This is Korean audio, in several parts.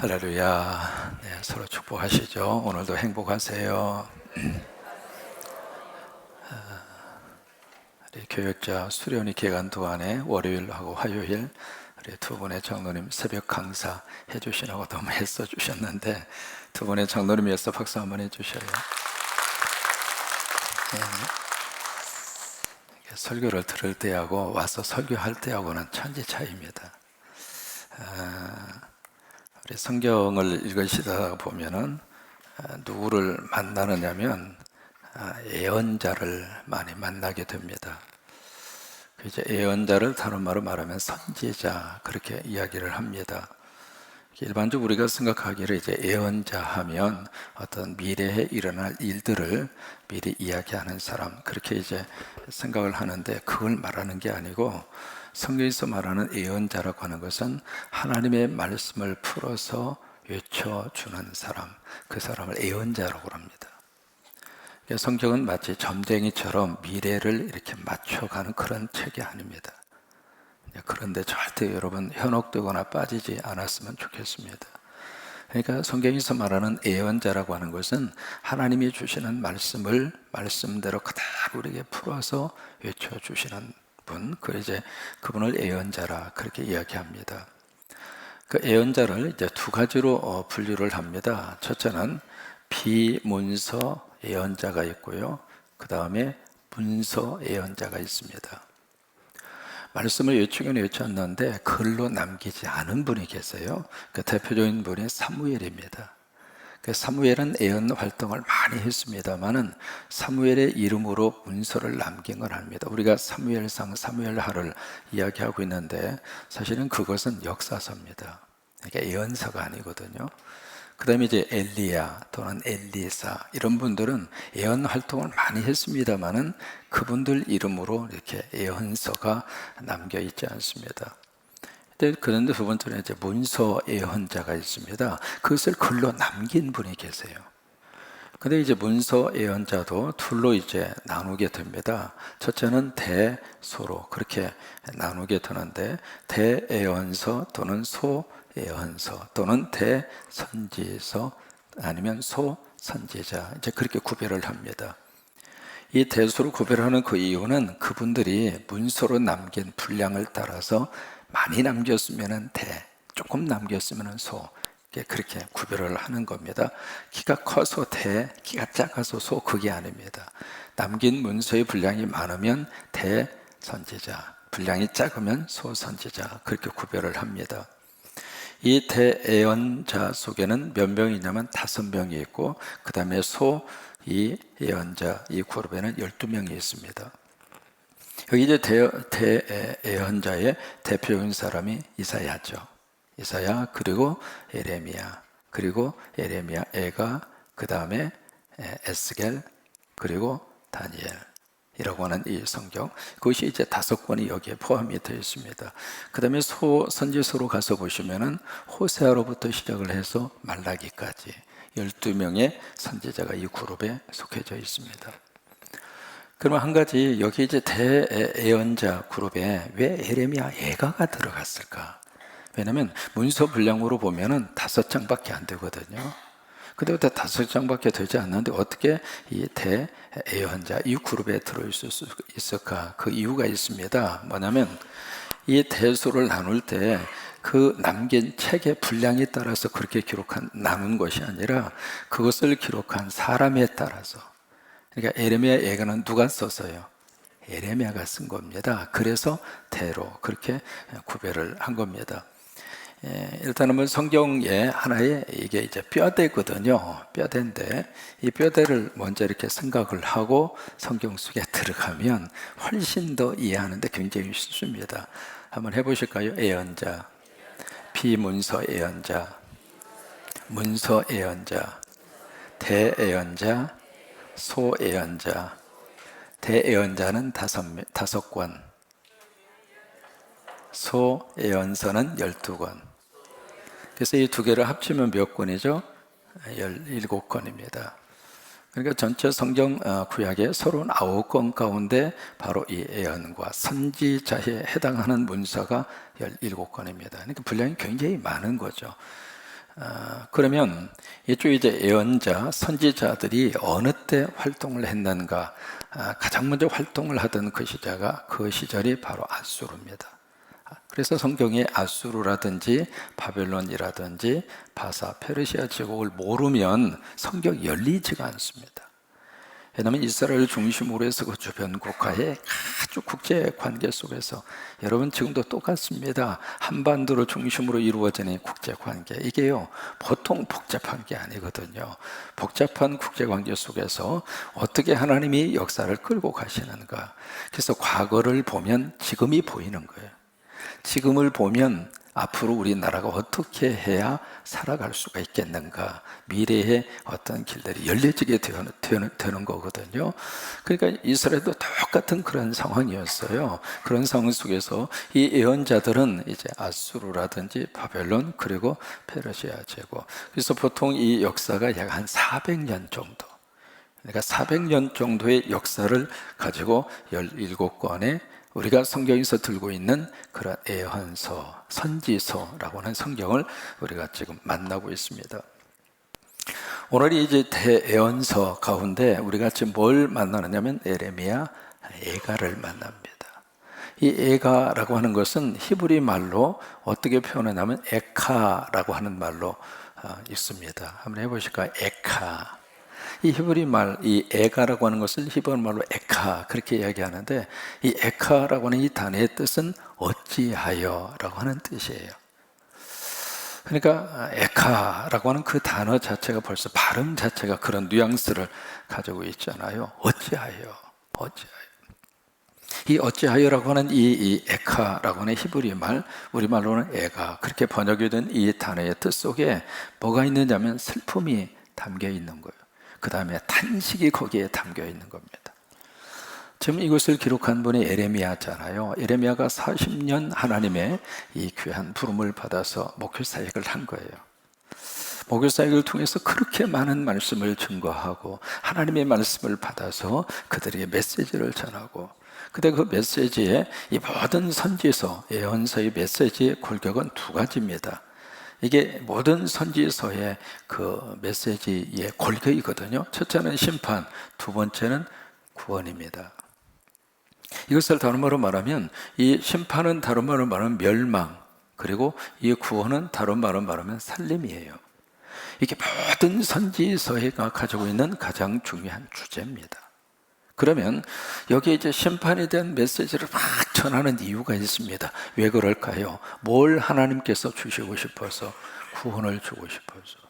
할렐루야. 네, 서로 축복하시죠. 오늘도 행복하세요. 우리 교역자 수련회 기간 동안에 월요일하고 화요일 우리 두 분의 장로님 새벽 강사 해주시라고 너무 애써 주셨는데 두 분의 장로님이어서 박수 한번 해주셔요. 네. 설교를 들을 때하고 와서 설교할 때하고는 천지 차이입니다. 우리 성경을 읽으시다 보면은 누구를 만나느냐면 예언자를 많이 만나게 됩니다. 이제 예언자를 다른 말로 말하면 선지자 그렇게 이야기를 합니다. 일반적으로 우리가 생각하기를 이제 예언자 하면 어떤 미래에 일어날 일들을 미리 이야기하는 사람 그렇게 이제 생각을 하는데 그걸 말하는 게 아니고 성경에서 말하는 예언자라고 하는 것은 하나님의 말씀을 풀어서 외쳐주는 사람, 그 사람을 예언자라고 합니다. 성경은 마치 점쟁이처럼 미래를 이렇게 맞춰가는 그런 책이 아닙니다. 그런데 절대 여러분 현혹되거나 빠지지 않았으면 좋겠습니다. 그러니까 성경에서 말하는 예언자라고 하는 것은 하나님이 주시는 말씀을 말씀대로 그대로 우리에게 풀어서 외쳐주시는 분, 그분을 예언자라 그렇게 이야기합니다. 그 예언자를 이제 두 가지로 분류를 합니다. 첫째는 비문서 예언자가 있고요. 그 다음에 문서 예언자가 있습니다. 말씀을 외치긴 외쳤는데 글로 남기지 않은 분이 계세요. 그 대표적인 분이 사무엘입니다. 그 사무엘은 예언 활동을 많이 했습니다만은 사무엘의 이름으로 문서를 남긴 건 아닙니다. 우리가 사무엘상, 사무엘하를 이야기하고 있는데 사실은 그것은 역사서입니다. 그러니까 예언서가 아니거든요. 그 다음에 이제 엘리야 또는 엘리사 이런 분들은 예언 활동을 많이 했습니다만은 그분들 이름으로 이렇게 예언서가 남겨 있지 않습니다. 그런데 두 번째는 이제 문서 예언자가 있습니다. 그것을 글로 남긴 분이 계세요. 근데 이제 문서 예언자도 둘로 이제 나누게 됩니다. 첫째는 대소로 그렇게 나누게 되는데 대예언서 또는 소예언서 또는 대선지서 아니면 소선지자 이제 그렇게 구별을 합니다. 이 대소로 구별하는 그 이유는 그분들이 문서로 남긴 분량을 따라서 많이 남겼으면은 대, 조금 남겼으면은 소 그렇게 구별을 하는 겁니다. 키가 커서 대, 키가 작아서 소 그게 아닙니다. 남긴 문서의 분량이 많으면 대선지자, 분량이 작으면 소선지자 그렇게 구별을 합니다. 이 대예언자 속에는 몇 명이냐면 5명이 있고 그 다음에 이 예언자 이 그룹에는 12명이 있습니다. 여기 이제 대예언자의 대표적인 사람이 이사야죠. 이사야 그리고 예레미야 그리고 예레미야 애가 그 다음에 에스겔 그리고 다니엘이라고 하는 이 성경 그것이 이제 5권이 여기에 포함이 되어 있습니다. 그 다음에 선지서로 가서 보시면은 호세아로부터 시작을 해서 말라기까지 12명의 선지자가 이 그룹에 속해져 있습니다. 그러면 한 가지 여기 이제 대예언자 그룹에 왜 예레미야 애가가 들어갔을까? 왜냐하면 문서 분량으로 보면은 5장밖에 안 되거든요. 근데 5장밖에 되지 않는데 어떻게 이 대예언자 이 그룹에 들어있을 수 있을까? 그 이유가 있습니다. 뭐냐면 이 대소를 나눌 때 그 남긴 책의 분량에 따라서 그렇게 나눈 것이 아니라 그것을 기록한 사람에 따라서 그러니까 예레미야 예가는 누가 썼어요? 예레미야가 쓴 겁니다. 그래서 대로 그렇게 구별을 한 겁니다. 일단은 뭐 성경의 하나의 이게 이제 뼈대거든요. 뼈대인데 이 뼈대를 먼저 이렇게 생각을 하고 성경 속에 들어가면 훨씬 더 이해하는데 굉장히 쉽습니다. 한번 해보실까요? 예언자, 비문서 예언자, 문서 예언자, 대예언자, 소예언자. 대예언자는 5권, 소예언서는 12권. 그래서 이 두 개를 합치면 몇 권이죠? 17권입니다. 그러니까 전체 성경 구약의 39권 가운데 바로 이 예언과 선지자에 해당하는 문서가 17권입니다. 그러니까 분량이 굉장히 많은 거죠. 그러면 이쪽 이제 예언자, 선지자들이 어느 때 활동을 했는가? 가장 먼저 활동을 하던 그 시절이 바로 아수르입니다. 그래서 성경에 아수르라든지 바벨론이라든지 바사, 페르시아 제국을 모르면 성경이 열리지가 않습니다. 왜냐하면 이스라엘 중심으로 해서 그 주변 국가의 아주 국제 관계 속에서 여러분 지금도 똑같습니다. 한반도를 중심으로 이루어지는 국제 관계, 이게요 보통 복잡한 게 아니거든요. 복잡한 국제 관계 속에서 어떻게 하나님이 역사를 끌고 가시는가. 그래서 과거를 보면 지금이 보이는 거예요. 지금을 보면 앞으로 우리나라가 어떻게 해야 살아갈 수가 있겠는가, 미래의 어떤 길들이 열려지게 되는 거거든요. 그러니까 이스라엘도 똑같은 그런 상황이었어요. 그런 상황 속에서 이 예언자들은 이제 아수르라든지 바벨론 그리고 페르시아 제국, 그래서 보통 이 역사가 약 한 400년 정도, 그러니까 400년 정도의 역사를 가지고 17권의 우리가 성경에서 들고 있는 그런 예언서, 선지서라고 하는 성경을 우리가 지금 만나고 있습니다. 오늘이 이제 대예언서 가운데 우리가 지금 뭘 만나느냐면 예레미야, 에가를 만납니다. 이 에가라고 하는 것은 히브리 말로 어떻게 표현하냐면 에카라고 하는 말로 있습니다. 한번 해보실까요? 에카. 이 히브리 말, 이 에가라고 하는 것을 히브리 말로 에카 그렇게 이야기하는데, 이 에카라고 하는 이 단어의 뜻은 어찌하여 라고 하는 뜻이에요. 그러니까 에카라고 하는 그 단어 자체가 벌써 발음 자체가 그런 뉘앙스를 가지고 있잖아요. 어찌하여. 이 어찌하여라고 하는 이 에카라고 하는 히브리 말, 우리말로는 에가, 그렇게 번역이 된 이 단어의 뜻 속에 뭐가 있느냐면 슬픔이 담겨 있는 거예요. 그 다음에 탄식이 거기에 담겨 있는 겁니다. 지금 이것을 기록한 분이 예레미야잖아요. 예레미야가 40년 하나님의 이 귀한 부름을 받아서 목회 사역을 한 거예요. 목회 사역을 통해서 그렇게 많은 말씀을 증거하고 하나님의 말씀을 받아서 그들에게 메시지를 전하고, 근데 그 메시지에 이 모든 선지서, 예언서의 메시지의 골격은 두 가지입니다. 이게 모든 선지서의 그 메시지의 골격이거든요. 첫째는 심판, 두 번째는 구원입니다. 이것을 다른 말로 말하면, 이 심판은 다른 말로 말하면 멸망, 그리고 이 구원은 다른 말로 말하면 살림이에요. 이게 모든 선지서가 가지고 있는 가장 중요한 주제입니다. 그러면 여기에 이제 심판에 대한 메시지를 막 전하는 이유가 있습니다. 왜 그럴까요? 뭘 하나님께서 주시고 싶어서, 구원을 주고 싶어서.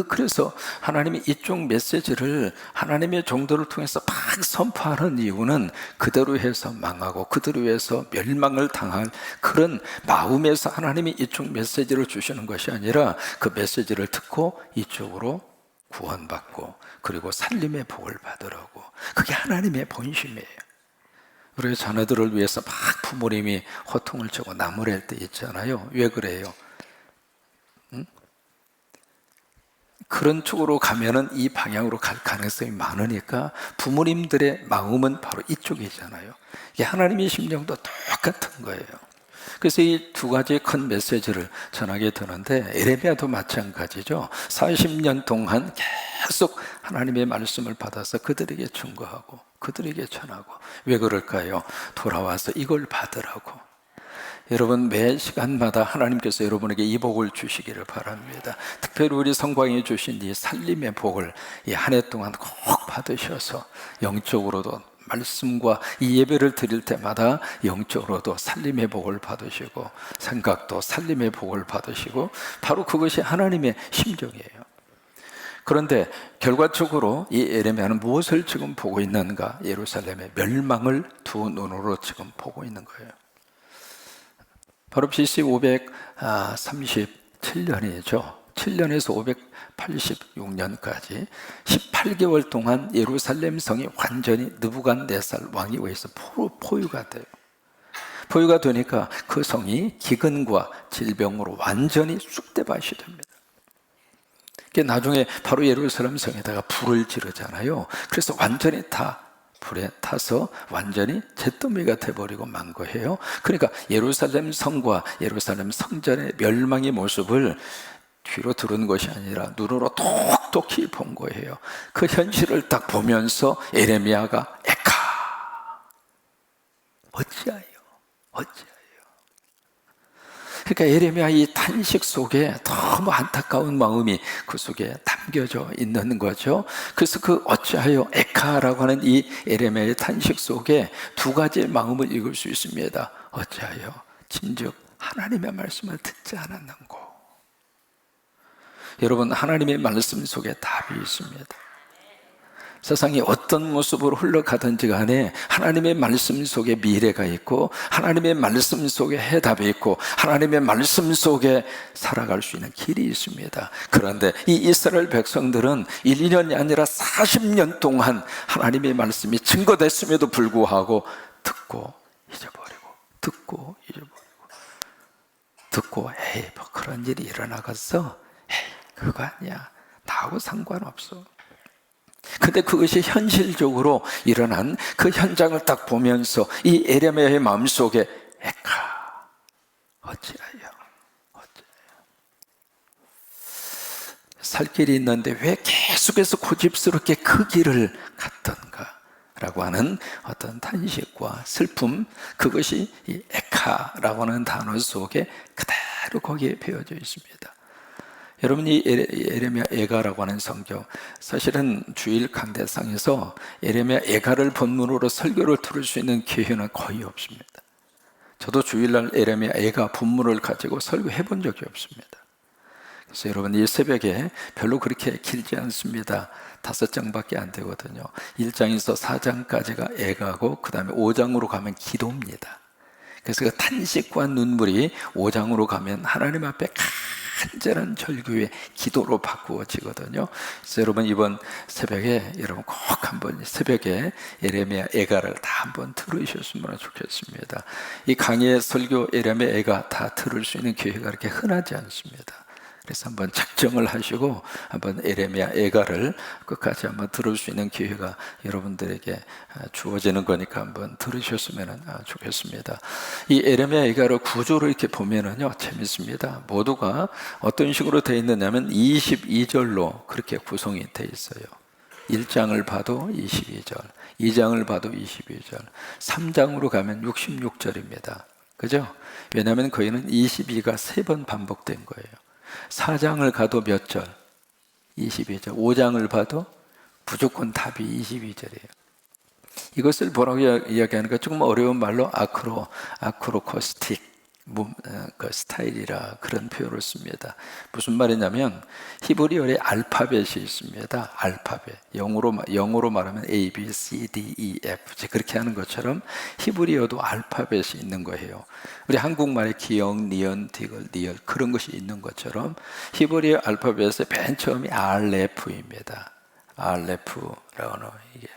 그래서 하나님이 이쪽 메시지를 하나님의 종도를 통해서 막 선포하는 이유는 그대로 해서 망하고 그대로 해서 멸망을 당할 그런 마음에서 하나님이 이쪽 메시지를 주시는 것이 아니라, 그 메시지를 듣고 이쪽으로 구원받고 그리고 살림의 복을 받으라고. 그게 하나님의 본심이에요. 우리 자녀들을 위해서 막 부모님이 호통을 치고 나무랄 때 있잖아요. 왜 그래요? 그런 쪽으로 가면은 이 방향으로 갈 가능성이 많으니까 부모님들의 마음은 바로 이쪽이잖아요. 이게 하나님의 심정도 똑같은 거예요. 그래서 이 두 가지 큰 메시지를 전하게 되는데, 예레미야도 마찬가지죠. 40년 동안 계속 하나님의 말씀을 받아서 그들에게 증거하고 그들에게 전하고. 왜 그럴까요? 돌아와서 이걸 받으라고. 여러분, 매 시간마다 하나님께서 여러분에게 이 복을 주시기를 바랍니다. 특별히 우리 성광이 주신 이 살림의 복을 이 한 해 동안 꼭 받으셔서 영적으로도 말씀과 이 예배를 드릴 때마다 영적으로도 살림의 복을 받으시고 생각도 살림의 복을 받으시고, 바로 그것이 하나님의 심정이에요. 그런데 결과적으로 이 예레미야는 무엇을 지금 보고 있는가? 예루살렘의 멸망을 두 눈으로 지금 보고 있는 거예요. 바로 BC 537년이죠. 7년에서 586년까지 18개월 동안 예루살렘 성이 완전히 느부갓네살 왕이 의해서 포위가 돼요. 포위가 되니까 그 성이 기근과 질병으로 완전히 쑥대밭이 됩니다. 나중에 바로 예루살렘 성에다가 불을 지르잖아요. 그래서 완전히 다 불에 타서 완전히 잿더미가 돼버리고 만 거예요. 그러니까 예루살렘 성과 예루살렘 성전의 멸망의 모습을 귀로 들은 것이 아니라 눈으로 똑똑히 본 거예요. 그 현실을 딱 보면서 에레미야가 에카, 어찌하여, 어찌하여. 그러니까 에레미야 이 탄식 속에 너무 안타까운 마음이 그 속에 담겨져 있는 거죠. 그래서 그 어찌하여 에카라고 하는 이 에레미야의 탄식 속에 두 가지의 마음을 읽을 수 있습니다. 어찌하여, 진즉 하나님의 말씀을 듣지 않았는고. 여러분, 하나님의 말씀 속에 답이 있습니다. 세상이 어떤 모습으로 흘러가든지 간에 하나님의 말씀 속에 미래가 있고, 하나님의 말씀 속에 해답이 있고, 하나님의 말씀 속에 살아갈 수 있는 길이 있습니다. 그런데 이 이스라엘 백성들은 1, 2년이 아니라 40년 동안 하나님의 말씀이 증거됐음에도 불구하고 듣고 잊어버리고, 듣고 잊어버리고, 듣고 에이 뭐 그런 일이 일어나겠어, 에이 그거 아니야, 나하고 상관없어. 근데 그것이 현실적으로 일어난 그 현장을 딱 보면서 이 에레미야의 마음속에 에카, 어찌하여, 어찌하여. 살 길이 있는데 왜 계속해서 고집스럽게 그 길을 갔던가 라고 하는 어떤 탄식과 슬픔, 그것이 이 에카라고 하는 단어 속에 그대로 거기에 배어져 있습니다. 여러분이 에레미야 에가라고 하는 성경, 사실은 주일 강대상에서 에레미야 에가를 본문으로 설교를 들을 수 있는 기회는 거의 없습니다. 저도 주일날 에레미야 에가 본문을 가지고 설교해 본 적이 없습니다. 그래서 여러분 이 새벽에 별로 그렇게 길지 않습니다. 5장밖에 안 되거든요. 1장에서 4장까지가 에가고 그 다음에 5장으로 가면 기도입니다. 그래서 그 탄식과 눈물이 5장으로 가면 하나님 앞에 간절한 절규의 기도로 바꾸어지거든요. 그래서 여러분 이번 새벽에 여러분 꼭 한번 새벽에 에레미야 에가를 다 한번 들으셨으면 좋겠습니다. 이 강의 설교 에레미야 에가 다 들을 수 있는 기회가 그렇게 흔하지 않습니다. 그래서 한번 작정을 하시고 한번 에레미야 에가를 끝까지 한번 들을 수 있는 기회가 여러분들에게 주어지는 거니까 한번 들으셨으면 좋겠습니다. 이 에레미야 에가를 구조를 이렇게 보면은요 재밌습니다. 모두가 어떤 식으로 되어 있느냐면 22절로 그렇게 구성이 되어 있어요. 1장을 봐도 22절, 2장을 봐도 22절, 3장으로 가면 66절입니다. 그죠? 왜냐하면 거기는 22가 3번 반복된 거예요. 4장을 가도 몇 절? 22절. 5장을 봐도 무조건 답이 22절이에요. 이것을 뭐라고 이야기하는가? 조금 어려운 말로 아크로코스틱 그 스타일이라 그런 표현을 씁니다. 무슨 말이냐면 히브리어의 알파벳이 있습니다. 알파벳. 영어로 말하면 A, B, C, D, E, F G 그렇게 하는 것처럼 히브리어도 알파벳이 있는 거예요. 우리 한국말에 기역, 니은, 디귿, 리을 그런 것이 있는 것처럼 히브리어 알파벳의 맨 처음이 알레프입니다. 알레프라고 하는 이게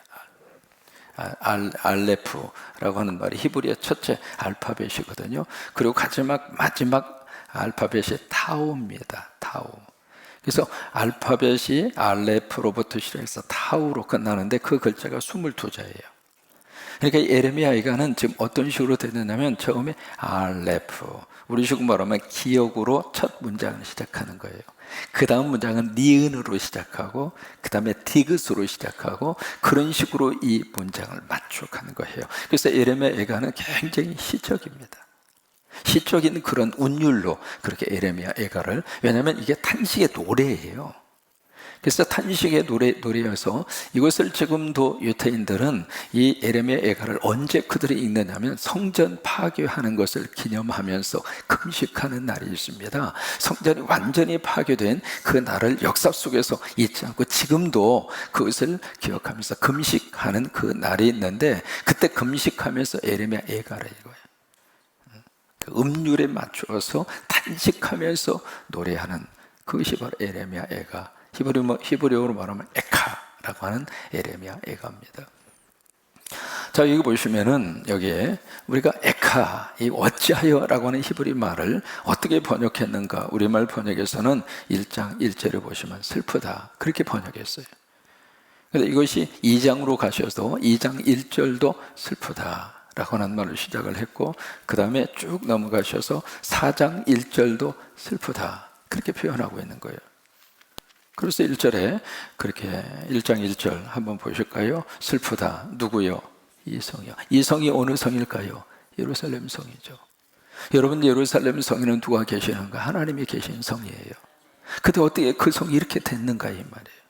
알레프라고 하는 말이 히브리어 첫째 알파벳이거든요. 그리고 마지막 알파벳이 타우입니다. 타우. 그래서 알파벳이 알레프로부터 시작해서 타우로 끝나는데 그 글자가 22자예요. 그러니까 에레미야 에가는 지금 어떤 식으로 되느냐면 처음에 알레프, 우리 식으로 말하면 기역으로 첫 문장을 시작하는 거예요. 그 다음 문장은 니은으로 시작하고 그 다음에 디귿으로 시작하고 그런 식으로 이 문장을 맞춰가는 거예요. 그래서 에레미야 에가는 굉장히 시적입니다. 시적인 그런 운율로 그렇게 에레미야 에가를, 왜냐하면 이게 탄식의 노래예요. 그래서 탄식의 노래여서 이것을 지금도 유태인들은 이 에레미야 에가를 언제 그들이 읽느냐면 성전 파괴하는 것을 기념하면서 금식하는 날이 있습니다. 성전이 완전히 파괴된 그 날을 역사 속에서 잊지 않고 지금도 그것을 기억하면서 금식하는 그 날이 있는데 그때 금식하면서 에레미야 에가를 읽어요. 음률에 맞추어서 탄식하면서 노래하는 그것이 바로 에레미야 에가, 히브리어로 말하면 에카라고 하는 에레미야 에가입니다. 자, 여기 보시면은 여기에 우리가 에카, 이 어찌하여라고 하는 히브리 말을 어떻게 번역했는가? 우리말 번역에서는 1장 1절을 보시면 슬프다 그렇게 번역했어요. 그런데 이것이 2장으로 가셔서 2장 1절도 슬프다 라고 하는 말을 시작을 했고 그 다음에 쭉 넘어가셔서 4장 1절도 슬프다 그렇게 표현하고 있는 거예요. 그래서 1절에 그렇게 1장 1절 한번 보실까요? 슬프다. 누구요? 이 성이요. 이 성이 어느 성일까요? 예루살렘 성이죠. 여러분, 예루살렘 성에는 누가 계시는가? 하나님이 계신 성이에요. 근데 어떻게 그 성이 이렇게 됐는가 이 말이에요.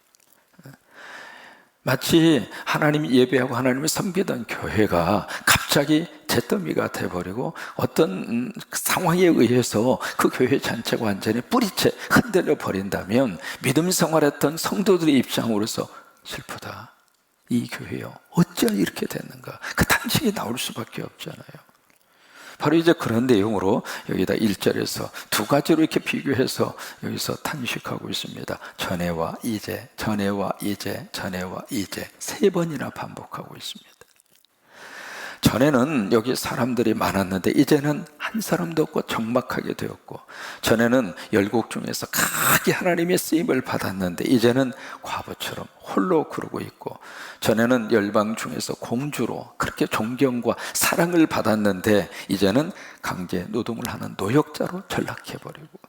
마치 하나님 예배하고 하나님을 섬기던 교회가 갑자기 잿더미가 돼버리고 어떤 상황에 의해서 그 교회 전체가 완전히 뿌리채 흔들려 버린다면 믿음 생활했던 성도들의 입장으로서 슬프다. 이 교회요, 어찌 이렇게 됐는가? 그 탄식이 나올 수밖에 없잖아요. 바로 이제 그런 내용으로 여기다 1절에서 두 가지로 이렇게 비교해서 여기서 탄식하고 있습니다. 전에와 이제, 전에와 이제, 전에와 이제 세 번이나 반복하고 있습니다. 전에는 여기 사람들이 많았는데 이제는 한 사람도 없고 적막하게 되었고, 전에는 열국 중에서 크게 하나님의 쓰임을 받았는데 이제는 과부처럼 홀로 그러고 있고, 전에는 열방 중에서 공주로 그렇게 존경과 사랑을 받았는데 이제는 강제 노동을 하는 노역자로 전락해버리고,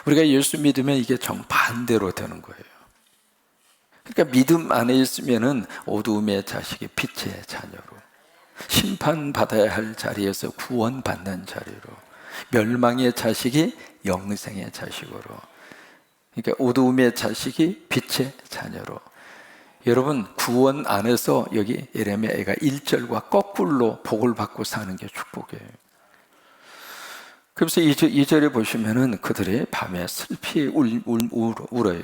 우리가 예수 믿으면 이게 정반대로 되는 거예요. 그러니까 믿음 안에 있으면은 어두움의 자식이 빛의 자녀로, 심판받아야 할 자리에서 구원받는 자리로, 멸망의 자식이 영생의 자식으로, 그러니까 어두움의 자식이 빛의 자녀로. 여러분, 구원 안에서 여기 예레미야가 1절과 거꾸로 복을 받고 사는 게 축복이에요. 그래서 2절에 보시면은 그들이 밤에 슬피 울어요.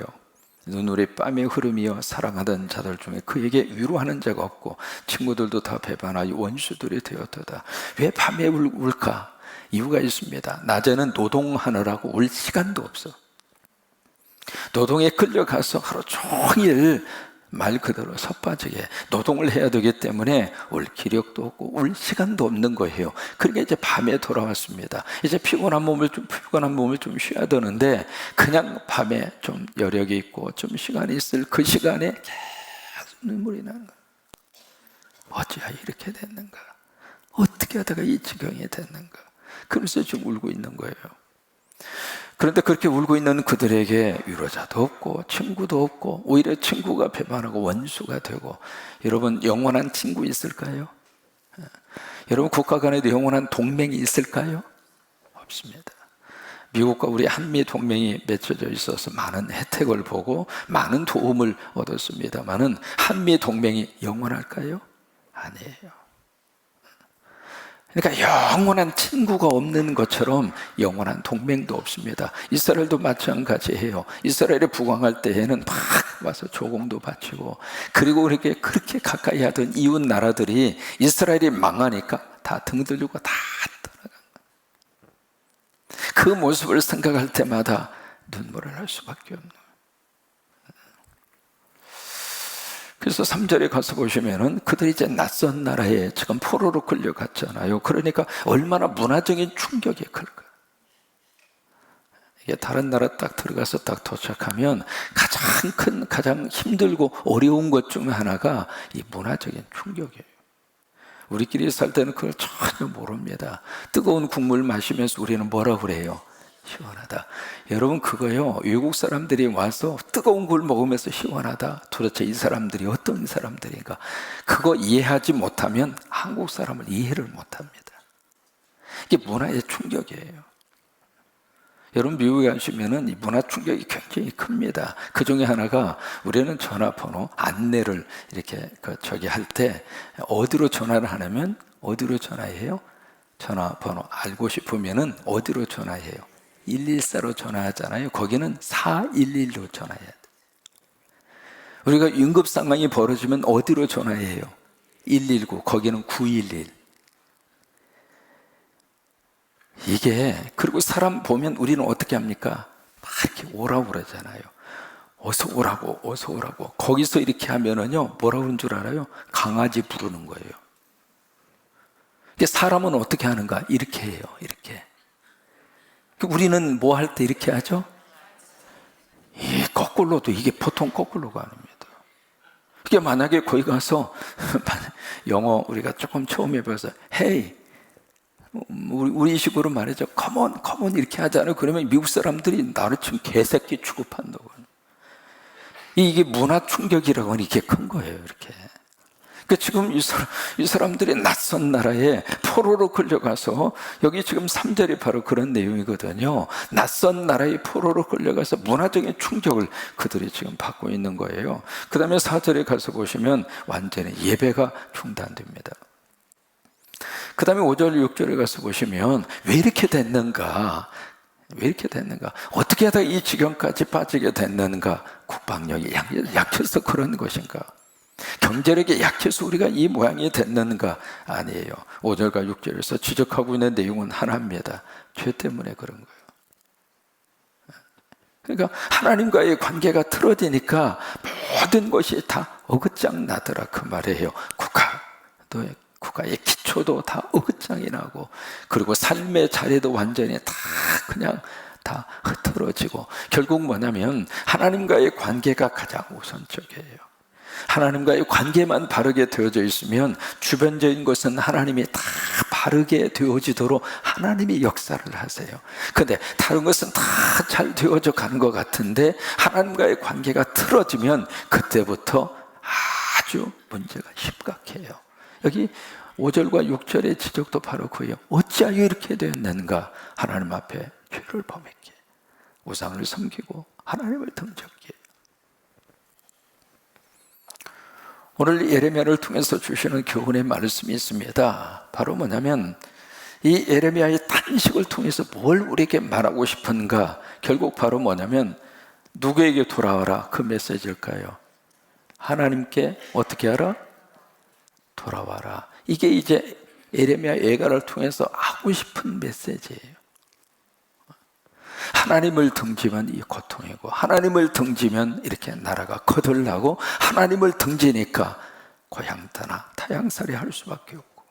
눈물이 뺨에 흐름이여 사랑하던 자들 중에 그에게 위로하는 자가 없고 친구들도 다 배반하여 원수들이 되었도다. 왜 밤에 울까? 이유가 있습니다. 낮에는 노동하느라고 울 시간도 없어. 노동에 끌려가서 하루 종일 말 그대로 섭빠지게 노동을 해야 되기 때문에 울 기력도 없고 울 시간도 없는 거예요. 그러니까 이제 밤에 돌아왔습니다. 이제 피곤한 몸을 좀 쉬어야 되는데 그냥 밤에 좀 여력이 있고 좀 시간이 있을 그 시간에 계속 눈물이 나는 거예요. 어찌야 이렇게 됐는가? 어떻게 하다가 이 지경이 됐는가? 그래서 지금 울고 있는 거예요. 그런데 그렇게 울고 있는 그들에게 위로자도 없고 친구도 없고 오히려 친구가 배반하고 원수가 되고. 여러분, 영원한 친구 있을까요? 여러분, 국가 간에도 영원한 동맹이 있을까요? 없습니다. 미국과 우리 한미 동맹이 맺혀져 있어서 많은 혜택을 보고 많은 도움을 얻었습니다만은 한미 동맹이 영원할까요? 아니에요. 그러니까 영원한 친구가 없는 것처럼 영원한 동맹도 없습니다. 이스라엘도 마찬가지예요. 이스라엘에 부강할 때에는 막 와서 조공도 바치고, 그리고 그렇게 가까이 하던 이웃 나라들이 이스라엘이 망하니까 다 등 들리고 다 떠나간 거예요. 그 모습을 생각할 때마다 눈물을 할 수밖에 없는 거예요. 그래서 3절에 가서 보시면은 그들이 이제 낯선 나라에 지금 포로로 끌려갔잖아요. 그러니까 얼마나 문화적인 충격이 클까. 이게 다른 나라 딱 들어가서 딱 도착하면 가장 힘들고 어려운 것 중 하나가 이 문화적인 충격이에요. 우리끼리 살 때는 그걸 전혀 모릅니다. 뜨거운 국물 마시면서 우리는 뭐라고 그래요? 시원하다. 여러분, 그거요, 외국 사람들이 와서 뜨거운 걸 먹으면서 시원하다, 도대체 이 사람들이 어떤 사람들인가, 그거 이해하지 못하면 한국 사람을 이해를 못합니다. 이게 문화의 충격이에요. 여러분, 미국에 가시면은 이 문화 충격이 굉장히 큽니다. 그 중에 하나가, 우리는 전화번호 안내를 이렇게 할 때 어디로 전화를 하냐면 어디로 전화해요? 전화번호 알고 싶으면은 어디로 전화해요? 114로 전화하잖아요. 거기는 411로 전화해야 돼. 우리가 응급 상황이 벌어지면 어디로 전화해요? 119, 거기는 911. 이게, 그리고 사람 보면 우리는 어떻게 합니까? 막 이렇게 오라고 그러잖아요. 어서 오라고, 어서 오라고. 거기서 이렇게 하면은요, 뭐라고 하는 줄 알아요? 강아지 부르는 거예요. 사람은 어떻게 하는가? 이렇게 해요, 이렇게. 우리는 뭐 할 때 이렇게 하죠? 이 거꾸로도, 이게 보통 거꾸로가 아닙니다. 이게 만약에 거기 가서 영어 우리가 조금 처음 해봐서 Hey, 우리식으로 말이죠. 컴온 이렇게 하잖아요. 그러면 미국 사람들이 나를 지금 개새끼 취급한다고. 이게 문화 충격이라고 하니 이게 큰 거예요. 이렇게. 그러니까 지금 이 사람들이 낯선 나라에 포로로 끌려가서, 여기 지금 3절이 바로 그런 내용이거든요. 낯선 나라에 포로로 끌려가서 문화적인 충격을 그들이 지금 받고 있는 거예요. 그 다음에 4절에 가서 보시면 완전히 예배가 중단됩니다. 그 다음에 5절, 6절에 가서 보시면 왜 이렇게 됐는가? 어떻게 하다가 이 지경까지 빠지게 됐는가? 국방력이 약해서 그런 것인가? 경제력이 약해서 우리가 이 모양이 됐는가? 아니에요. 5절과 6절에서 지적하고 있는 내용은 하나입니다. 죄 때문에 그런 거예요. 그러니까 하나님과의 관계가 틀어지니까 모든 것이 다 어긋장 나더라 그 말이에요. 국가의 기초도 다 어긋장이 나고, 그리고 삶의 자리도 완전히 다 그냥 다 흐트러지고, 결국 뭐냐면 하나님과의 관계가 가장 우선적이에요. 하나님과의 관계만 바르게 되어져 있으면 주변적인 것은 하나님이 다 바르게 되어지도록 하나님이 역사를 하세요. 근데 다른 것은 다 잘 되어져 가는 것 같은데 하나님과의 관계가 틀어지면 그때부터 아주 문제가 심각해요. 여기 5절과 6절의 지적도 바로 그예요. 어찌하여 이렇게 되었는가? 하나님 앞에 죄를 범했기에, 우상을 섬기고 하나님을 등졌기에. 오늘 예레미야를 통해서 주시는 교훈의 말씀이 있습니다. 바로 뭐냐면 이 예레미야의 탄식을 통해서 뭘 우리에게 말하고 싶은가? 결국 바로 뭐냐면 누구에게 돌아와라, 그 메시지일까요? 하나님께 어떻게 하라? 돌아와라. 이게 이제 예레미야 예가를 통해서 하고 싶은 메시지예요. 하나님을 등지면 이 고통이고, 하나님을 등지면 이렇게 나라가 거들나고, 하나님을 등지니까 고향 떠나 타향살이 할 수밖에 없고.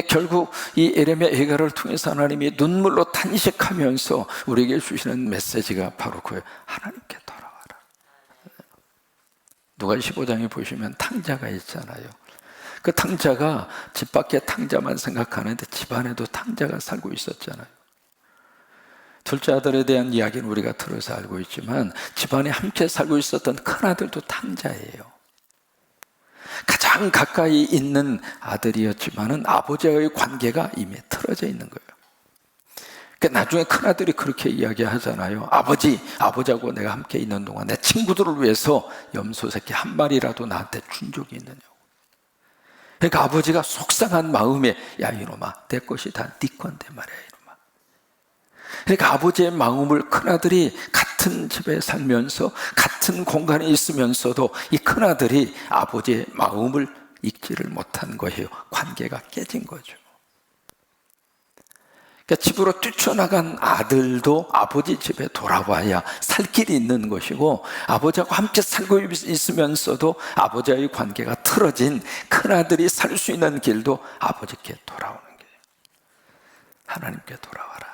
결국 이 예레미야 예가를 통해서 하나님이 눈물로 탄식하면서 우리에게 주시는 메시지가 바로 그예요. 하나님께 돌아와라. 누가 15장에 보시면 탕자가 있잖아요. 그 탕자가 집 밖에 탕자만 생각하는데 집 안에도 탕자가 살고 있었잖아요. 둘째 아들에 대한 이야기는 우리가 들어서 알고 있지만 집안에 함께 살고 있었던 큰아들도 탕자예요. 가장 가까이 있는 아들이었지만은 아버지와의 관계가 이미 틀어져 있는 거예요. 그러니까 나중에 큰아들이 그렇게 이야기하잖아요. 아버지하고 내가 함께 있는 동안 내 친구들을 위해서 염소 새끼 한 마리라도 나한테 준 적이 있느냐고. 그러니까 아버지가 속상한 마음에, 야 이놈아, 내 것이 다 네 건데 말이야 이놈아. 그러니까 아버지의 마음을 큰아들이 같은 집에 살면서 같은 공간에 있으면서도 이 큰아들이 아버지의 마음을 읽지를 못한 거예요. 관계가 깨진 거죠. 그러니까 집으로 뛰쳐나간 아들도 아버지 집에 돌아와야 살 길이 있는 것이고, 아버지하고 함께 살고 있으면서도 아버지와의 관계가 틀어진 큰아들이 살 수 있는 길도 아버지께 돌아오는 거예요. 하나님께 돌아와라.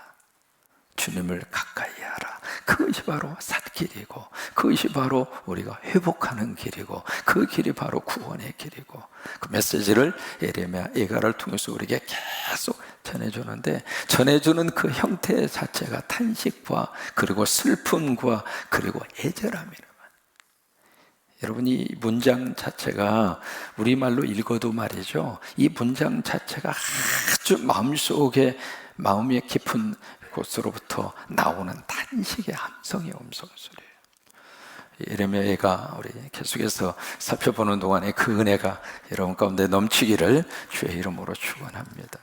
주님을 가까이 하라. 그것이 바로 살 길이고, 그것이 바로 우리가 회복하는 길이고, 그 길이 바로 구원의 길이고, 그 메시지를 예레미야 예가를 통해서 우리에게 계속 전해주는데, 전해주는 그 형태 자체가 탄식과 그리고 슬픔과 그리고 애절함이란 말이에요. 여러분, 이 문장 자체가 우리말로 읽어도 말이죠, 이 문장 자체가 아주 마음의 깊은 곳으로부터 나오는 탄식의 함성의 음성 소리예요. 예레미야 예가 우리 계속해서 살펴보는 동안에 그 은혜가 여러분 가운데 넘치기를 주의 이름으로 축원합니다.